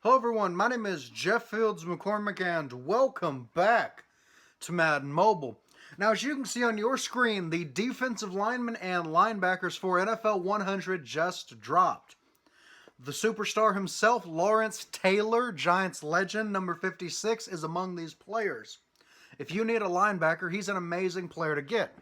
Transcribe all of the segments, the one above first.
Hello everyone, my name is Jeff Fields McCormick and welcome back to Madden Mobile. Now as you can see on your screen, the defensive linemen and linebackers for NFL 100 just dropped. The superstar himself, Lawrence Taylor, Giants legend, number 56, is among these players. If you need a linebacker, he's an amazing player to get.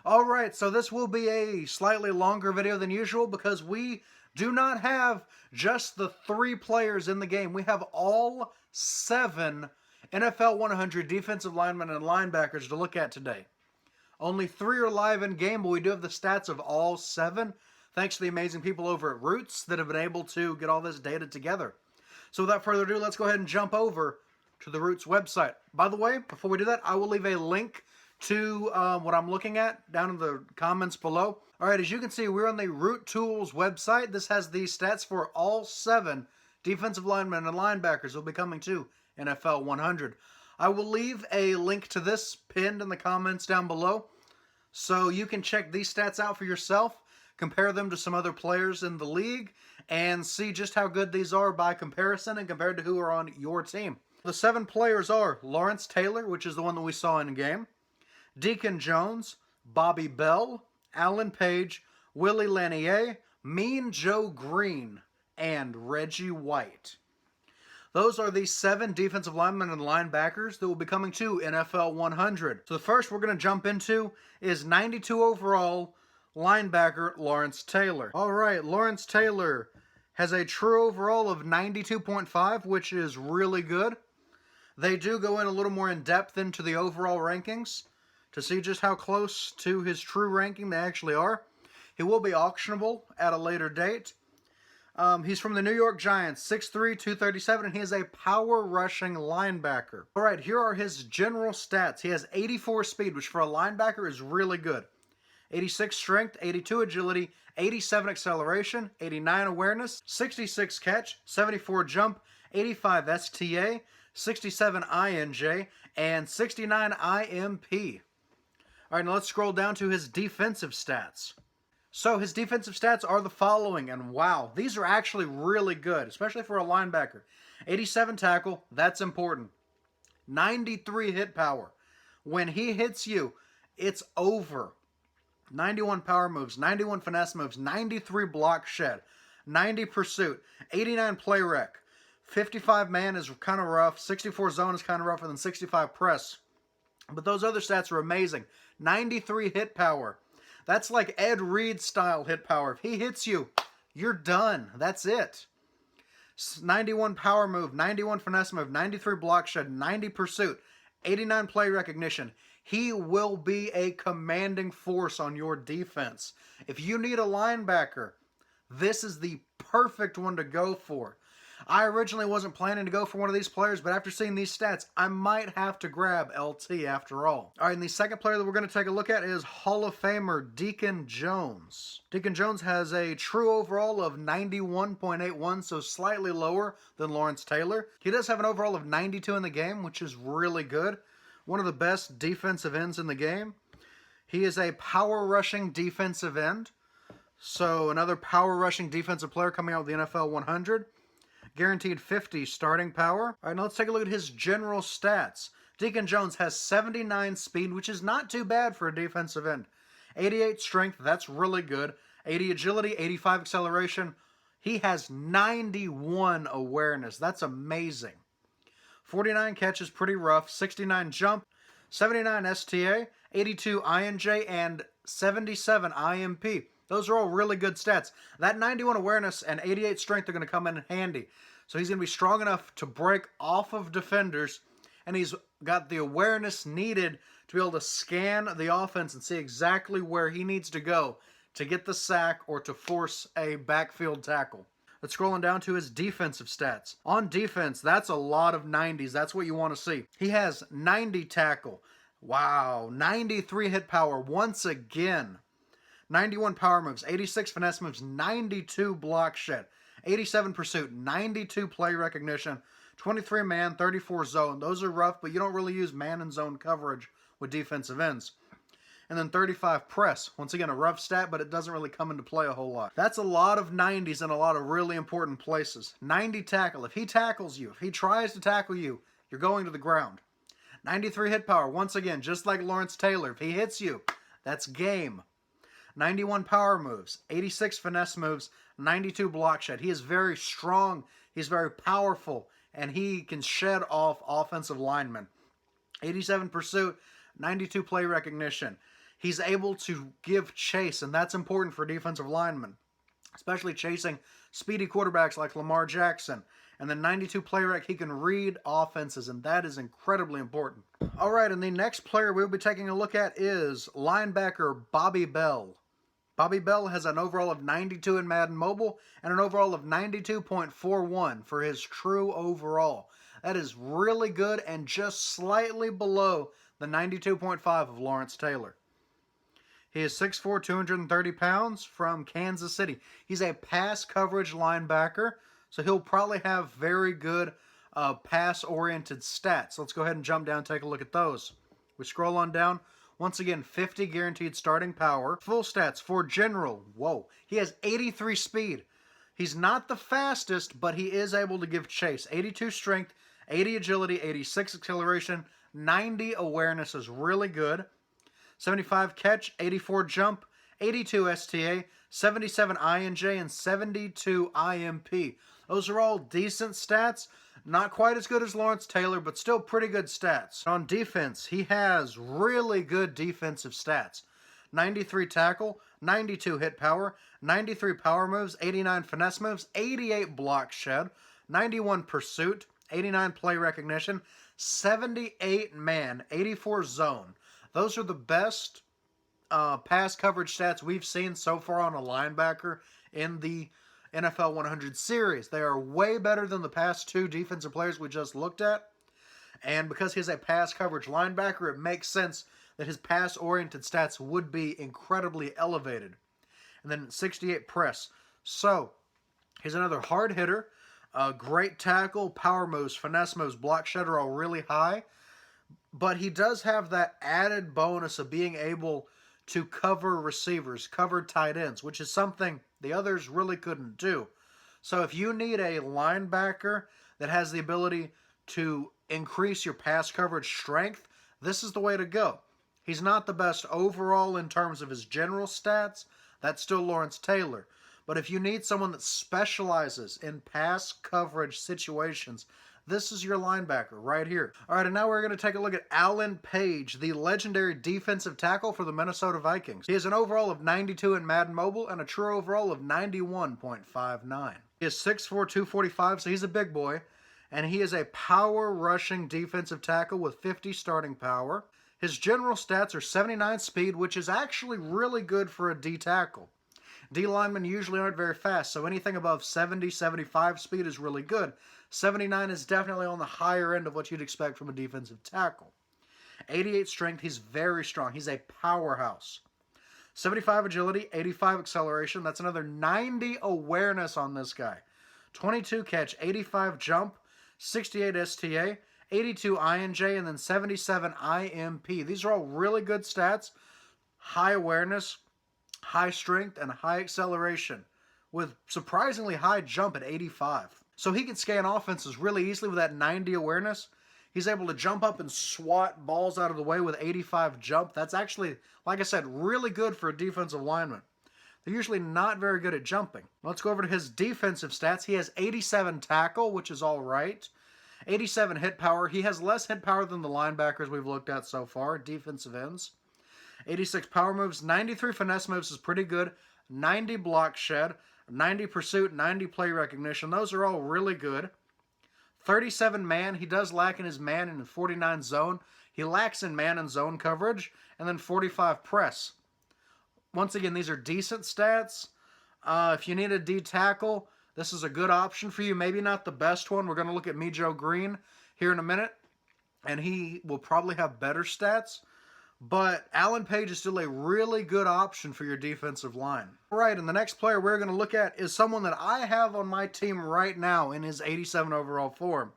Alright, so this will be a slightly longer video than usual because we do not have just the 3 players in the game. We have all 7 NFL 100 defensive linemen and linebackers to look at today. Only 3 are live in game, but we do have the stats of all 7, thanks to the amazing people over at Roots that have been able to get all this data together. So without further ado, let's go ahead and jump over to the Roots website. By the way, before we do that, I will leave a link to what I'm looking at down in the comments below. Alright, as you can see, we're on the Root Tools website. This has the stats for all 7 defensive linemen and linebackers will be coming to NFL 100. I will leave a link to this pinned in the comments down below, so you can check these stats out for yourself, compare them to some other players in the league, and see just how good these are by comparison and compared to who are on your team. The 7 players are Lawrence Taylor, which is the one that we saw in game, Deacon Jones, Bobby Bell, Alan Page, Willie Lanier, Mean Joe Greene, and Reggie White. Those are the 7 defensive linemen and linebackers that will be coming to NFL 100. So the first we're going to jump into is 92 overall linebacker Lawrence Taylor. Alright, Lawrence Taylor has a true overall of 92.5, which is really good. They do go in a little more in depth into the overall rankings to see just how close to his true ranking they actually are. He will be auctionable at a later date. He's from the New York Giants, 6'3", 237, and he is a power rushing linebacker. Alright, here are his general stats. He has 84 speed, which for a linebacker is really good. 86 strength, 82 agility, 87 acceleration, 89 awareness, 66 catch, 74 jump, 85 STA, 67 INJ, and 69 IMP. Alright, now let's scroll down to his defensive stats. So his defensive stats are the following, and wow, these are actually really good, especially for a linebacker. 87 tackle, that's important. 93 hit power. When he hits you, it's over. 91 power moves, 91 finesse moves, 93 block shed, 90 pursuit, 89 play rec, 55 man is kind of rough, 64 zone is kind of rougher than 65 press. But those other stats are amazing. 93 hit power. That's like Ed Reed style hit power. If he hits you, you're done. That's it. 91 power move, 91 finesse move, 93 block shed, 90 pursuit, 89 play recognition. He will be a commanding force on your defense. If you need a linebacker, this is the perfect one to go for. I originally wasn't planning to go for one of these players, but after seeing these stats, I might have to grab LT after all. Alright, and the second player that we're going to take a look at is Hall of Famer Deacon Jones. Deacon Jones has a true overall of 91.81, so slightly lower than Lawrence Taylor. He does have an overall of 92 in the game, which is really good. One of the best defensive ends in the game. He is a power rushing defensive end, so another power rushing defensive player coming out with the NFL 100. Guaranteed 50 starting power. Alright, now let's take a look at his general stats. Deacon Jones has 79 speed, which is not too bad for a defensive end. 88 strength, that's really good. 80 agility, 85 acceleration. He has 91 awareness. That's amazing. 49 catch is pretty rough. 69 jump, 79 STA, 82 INJ, and 77 IMP. Those are all really good stats. That 91 awareness and 88 strength are going to come in handy. So he's going to be strong enough to break off of defenders, and he's got the awareness needed to be able to scan the offense and see exactly where he needs to go to get the sack or to force a backfield tackle. Let's scrolling down to his defensive stats. On defense, that's a lot of 90s. That's what you want to see. He has 90 tackle. Wow, 93 hit power once again. 91 power moves, 86 finesse moves, 92 block shed, 87 pursuit, 92 play recognition, 23 man, 34 zone. Those are rough, but you don't really use man and zone coverage with defensive ends. and then 35 press. Once again, a rough stat, but it doesn't really come into play a whole lot. That's a lot of 90s in a lot of really important places. 90 tackle. If he tackles you, if he tries to tackle you, you're going to the ground. 93 hit power. Once again, just like Lawrence Taylor, if he hits you, that's game. 91 power moves, 86 finesse moves, 92 block shed. He is very strong, he's very powerful, and he can shed off offensive linemen. 87 pursuit, 92 play recognition. He's able to give chase, and that's important for defensive linemen, especially chasing speedy quarterbacks like Lamar Jackson. And then 92 play rec, he can read offenses, and that is incredibly important. All right, and the next player we'll be taking a look at is linebacker Bobby Bell. Bobby Bell has an overall of 92 in Madden Mobile and an overall of 92.41 for his true overall. That is really good and just slightly below the 92.5 of Lawrence Taylor. He is 6'4", 230 pounds from Kansas City. He's a pass coverage linebacker, so he'll probably have very good pass-oriented stats. Let's go ahead and jump down and take a look at those. We scroll on down. Once again, 50 guaranteed starting power. Full stats for general. Whoa. He has 83 speed. He's not the fastest, but he is able to give chase. 82 strength, 80 agility, 86 acceleration, 90 awareness is really good. 75 catch, 84 jump, 82 STA, 77 INJ, and 72 IMP. Those are all decent stats. Not quite as good as Lawrence Taylor, but still pretty good stats. On defense, he has really good defensive stats. 93 tackle, 92 hit power, 93 power moves, 89 finesse moves, 88 block shed, 91 pursuit, 89 play recognition, 78 man, 84 zone. Those are the best pass coverage stats we've seen so far on a linebacker in the NFL 100 series. They are way better than the past two defensive players we just looked at. And because he's a pass coverage linebacker, it makes sense that his pass-oriented stats would be incredibly elevated. And then 68 press. So, he's another hard hitter. Great tackle, power moves, finesse moves, block shed are all really high. But he does have that added bonus of being able to cover receivers, cover tight ends, which is something the others really couldn't do. So if you need a linebacker that has the ability to increase your pass coverage strength, this is the way to go. He's not the best overall in terms of his general stats. That's still Lawrence Taylor. But if you need someone that specializes in pass coverage situations, this is your linebacker right here. All right, and now we're going to take a look at Alan Page, the legendary defensive tackle for the Minnesota Vikings. He has an overall of 92 in Madden Mobile and a true overall of 91.59. He is 6'4", 245, so he's a big boy. And he is a power rushing defensive tackle with 50 starting power. His general stats are 79 speed, which is actually really good for a D tackle. D linemen usually aren't very fast, so anything above 70, 75 speed is really good. 79 is definitely on the higher end of what you'd expect from a defensive tackle. 88 strength, he's very strong. He's a powerhouse. 75 agility, 85 acceleration. That's another 90 awareness on this guy. 22 catch, 85 jump, 68 STA, 82 INJ, and then 77 IMP. These are all really good stats. High awareness, high strength, and high acceleration with surprisingly high jump at 85. So he can scan offenses really easily with that 90 awareness. He's able to jump up and swat balls out of the way with 85 jump. That's actually, like I said, really good for a defensive lineman. They're usually not very good at jumping. Let's go over to his defensive stats. He has 87 tackle, which is all right. 87 hit power. He has less hit power than the linebackers we've looked at so far, defensive ends. 86 power moves. 93 finesse moves is pretty good. 90 block shed. 90 pursuit, 90 play recognition. Those are all really good. 37 man. He does lack in his man and 49 zone. He lacks in man and zone coverage. And then 45 press. Once again, these are decent stats. If you need a D tackle, this is a good option for you. Maybe not the best one. We're going to look at Mean Joe Greene here in a minute. And he will probably have better stats. But Alan Page is still a really good option for your defensive line. All right, and the next player we're going to look at is someone that I have on my team right now in his 87 overall form.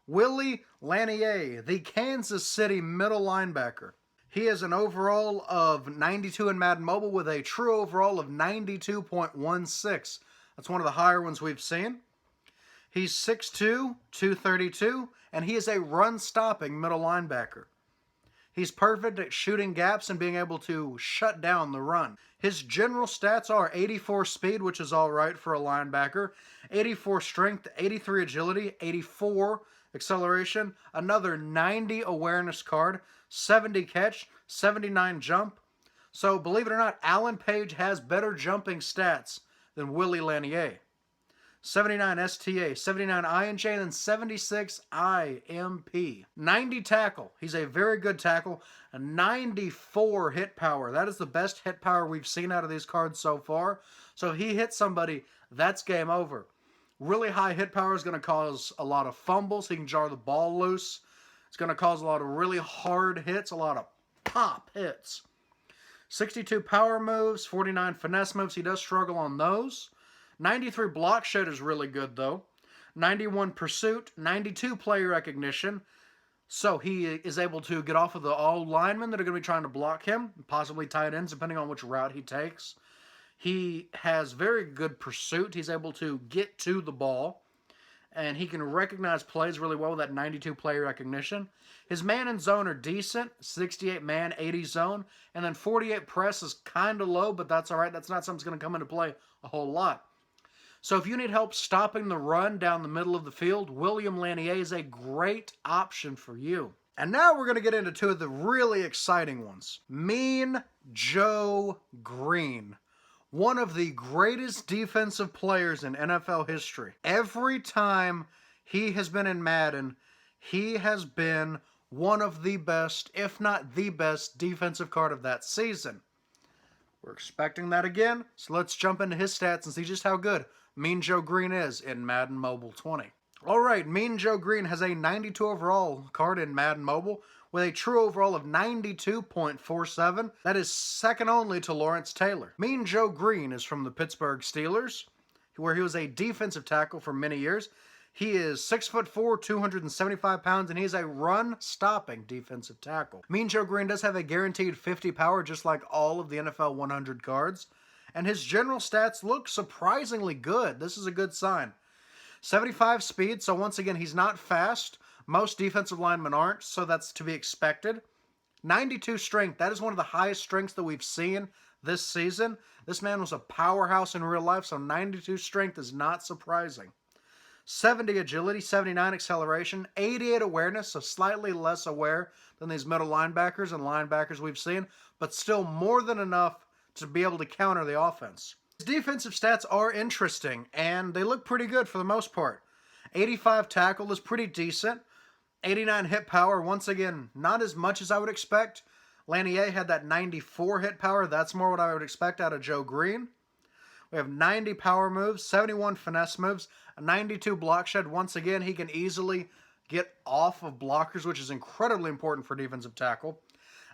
Willie Lanier, the Kansas City middle linebacker. He has an overall of 92 in Madden Mobile with a true overall of 92.16. That's one of the higher ones we've seen. He's 6'2", 232, and he is a run-stopping middle linebacker. He's perfect at shooting gaps and being able to shut down the run. His general stats are 84 speed, which is all right for a linebacker, 84 strength, 83 agility, 84 acceleration, another 90 awareness card, 70 catch, 79 jump. So believe it or not, Alan Page has better jumping stats than Willie Lanier. 79 STA, 79 INJ, and then 76 IMP. 90 tackle. He's a very good tackle. A 94 hit power. That is the best hit power we've seen out of these cards so far. So if he hits somebody, that's game over. Really high hit power is going to cause a lot of fumbles. He can jar the ball loose. It's going to cause a lot of really hard hits, a lot of pop hits. 62 power moves, 49 finesse moves. He does struggle on those. 93 block shed is really good, though. 91 pursuit, 92 play recognition. So he is able to get off of the all linemen that are going to be trying to block him, possibly tight ends, depending on which route he takes. He has very good pursuit. He's able to get to the ball, and he can recognize plays really well with that 92 play recognition. His man and zone are decent, 68 man, 80 zone, and then 48 press is kind of low, but that's all right. That's not something that's going to come into play a whole lot. So if you need help stopping the run down the middle of the field, William Lanier is a great option for you. And now we're going to get into two of the really exciting ones. Mean Joe Greene. One of the greatest defensive players in NFL history. Every time he has been in Madden, he has been one of the best, if not the best, defensive card of that season. We're expecting that again, so let's jump into his stats and see just how good Mean Joe Greene is in Madden Mobile 20. Alright, Mean Joe Greene has a 92 overall card in Madden Mobile with a true overall of 92.47. That is second only to Lawrence Taylor. Mean Joe Greene is from the Pittsburgh Steelers, where he was a defensive tackle for many years. He is 6'4", 275 pounds, and he is a run-stopping defensive tackle. Mean Joe Greene does have a guaranteed 50 power, just like all of the NFL 100 cards. And his general stats look surprisingly good. This is a good sign. 75 speed, so once again, he's not fast. Most defensive linemen aren't, so that's to be expected. 92 strength, that is one of the highest strengths that we've seen this season. This man was a powerhouse in real life, so 92 strength is not surprising. 70 agility, 79 acceleration, 88 awareness, so slightly less aware than these middle linebackers and linebackers we've seen, but still more than enough to be able to counter the offense. His defensive stats are interesting, and they look pretty good for the most part. 85 tackle is pretty decent. 89 hit power, once again, not as much as I would expect. Lanier had that 94 hit power. That's more what I would expect out of Joe Greene. We have 90 power moves, 71 finesse moves, a 92 block shed. Once again, he can easily get off of blockers, which is incredibly important for defensive tackle.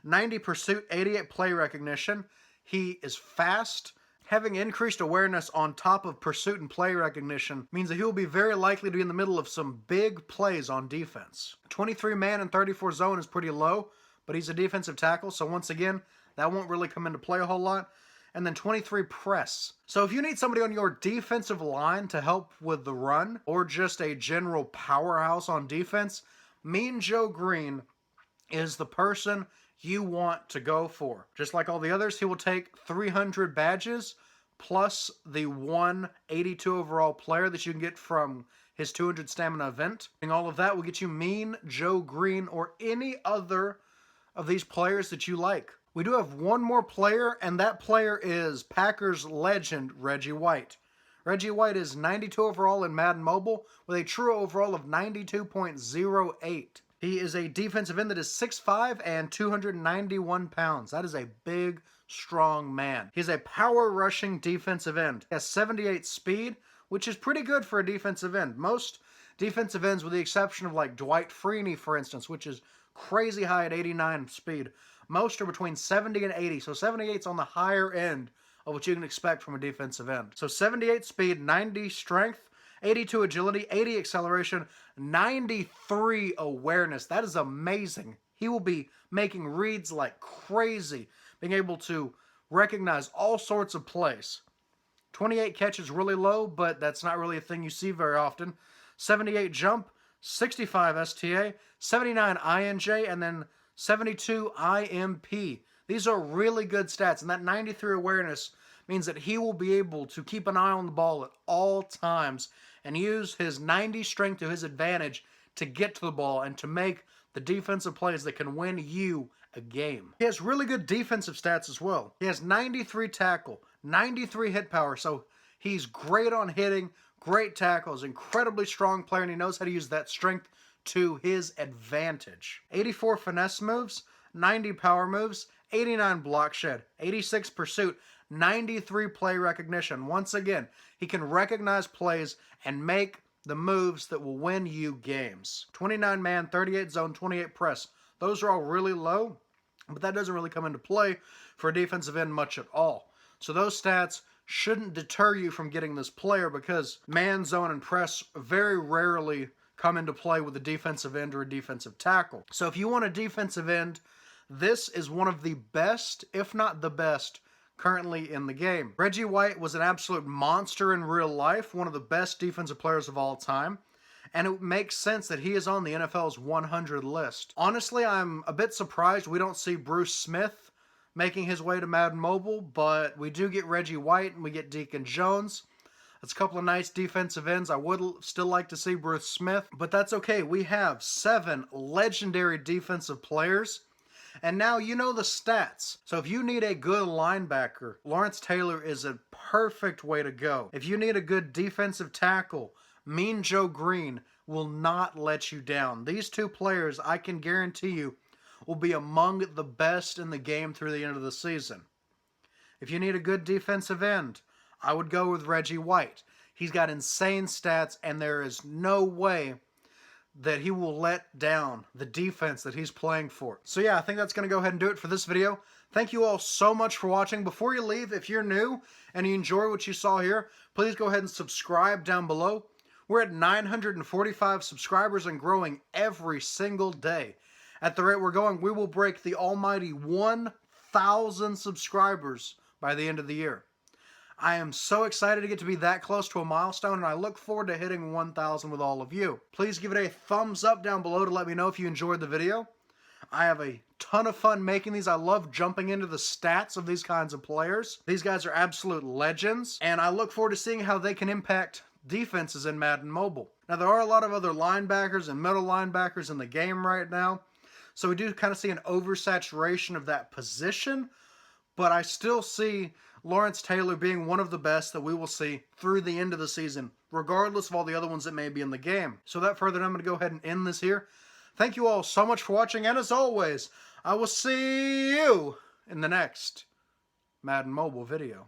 90 pursuit, 88 play recognition. He is fast. Having increased awareness on top of pursuit and play recognition means that he will be very likely to be in the middle of some big plays on defense. 23 man and 34 zone is pretty low, but he's a defensive tackle, so once again, that won't really come into play a whole lot. And then 23 press. So if you need somebody on your defensive line to help with the run, or just a general powerhouse on defense, Mean Joe Greene is the person you want to go for. Just like all the others, he will take 300 badges plus the 182 overall player that you can get from his 200 stamina event. And all of that will get you Mean Joe Greene or any other of these players that you like. We do have one more player, and that player is Packers legend Reggie White. Reggie White is 92 overall in Madden Mobile with a true overall of 92.08. He is a defensive end that is 6'5" and 291 pounds. That is a big, strong man. He's a power rushing defensive end. He has 78 speed, which is pretty good for a defensive end. Most defensive ends, with the exception of like Dwight Freeney, for instance, which is crazy high at 89 speed, most are between 70 and 80. So 78 is on the higher end of what you can expect from a defensive end. So 78 speed, 90 strength, 82 agility, 80 acceleration, 93 awareness. That is amazing. he will be making reads like crazy, being able to recognize all sorts of plays. 28 catches really low, but that's not really a thing you see very often. 78 jump, 65 STA, 79 INJ, and then 72 IMP. These are really good stats, and that 93 awareness means that he will be able to keep an eye on the ball at all times and use his 90 strength to his advantage to get to the ball and to make the defensive plays that can win you a game. He has really good defensive stats as well. He has 93 tackle, 93 hit power, so he's great on hitting, great tackles, incredibly strong player, and he knows how to use that strength to his advantage. 84 finesse moves, 90 power moves, 89 block shed, 86 pursuit, 93 play recognition. Once again, he can recognize plays and make the moves that will win you games. 29 man, 38 zone, 28 press. Those are all really low, but that doesn't really come into play for a defensive end much at all. So those stats shouldn't deter you from getting this player because man, zone, and press very rarely come into play with a defensive end or a defensive tackle. So if you want a defensive end, this is one of the best, if not the best, currently in the game. Reggie White was an absolute monster in real life, one of the best defensive players of all time, and it makes sense that he is on the NFL's 100 list. Honestly, I'm a bit surprised we don't see Bruce Smith making his way to Madden Mobile, but we do get Reggie White and we get Deacon Jones. That's a couple of nice defensive ends. I would still like to see Bruce Smith, but that's okay. We have 7 legendary defensive players. And now you know the stats. So if you need a good linebacker, Lawrence Taylor is a perfect way to go. If you need a good defensive tackle, Mean Joe Greene will not let you down. These two players, I can guarantee you, will be among the best in the game through the end of the season. If you need a good defensive end, I would go with Reggie White. He's got insane stats, and there is no way that he will let down the defense that he's playing for. So yeah, I think that's going to go ahead and do it for this video. Thank you all so much for watching. Before you leave, if you're new and you enjoy what you saw here, please go ahead and subscribe down below. We're at 945 subscribers and growing every single day. At the rate we're going, we will break the almighty 1,000 subscribers by the end of the year. I am so excited to get to be that close to a milestone, and I look forward to hitting 1,000 with all of you. Please give it a thumbs up down below to let me know if you enjoyed the video. I have a ton of fun making these. I love jumping into the stats of these kinds of players. These guys are absolute legends, and I look forward to seeing how they can impact defenses in Madden Mobile. Now, there are a lot of other linebackers and middle linebackers in the game right now, so we do kind of see an oversaturation of that position, but I still see Lawrence Taylor being one of the best that we will see through the end of the season, regardless of all the other ones that may be in the game. So without further ado, I'm going to go ahead and end this here. Thank you all so much for watching, and as always, I will see you in the next Madden Mobile video.